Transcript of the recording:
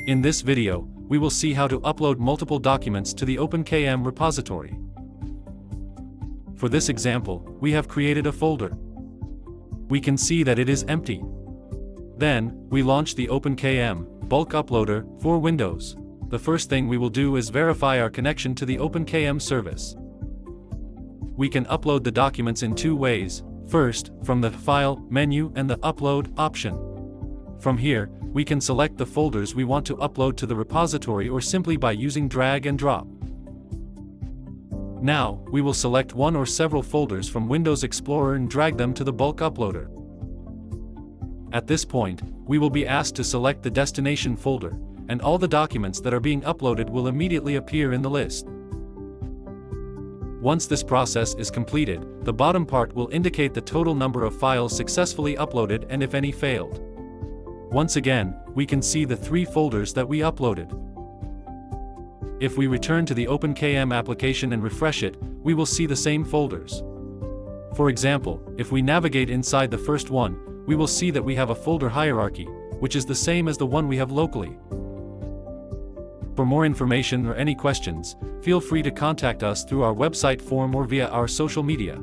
In this video, we will see how to upload multiple documents to the OpenKM repository. For this example, we have created a folder. We can see that it is empty. Then, we launch the OpenKM bulk uploader for Windows. The first thing we will do is verify our connection to the OpenKM service. We can upload the documents in two ways. First, from the File menu and the Upload option. From here, we can select the folders we want to upload to the repository or simply by using drag and drop. Now, we will select one or several folders from Windows Explorer and drag them to the bulk uploader. At this point, we will be asked to select the destination folder, and all the documents that are being uploaded will immediately appear in the list. Once this process is completed, the bottom part will indicate the total number of files successfully uploaded and if any failed. Once again, we can see the 3 folders that we uploaded. If we return to the OpenKM application and refresh it, we will see the same folders. For example, if we navigate inside the first one, we will see that we have a folder hierarchy, which is the same as the one we have locally. For more information or any questions, feel free to contact us through our website form or via our social media.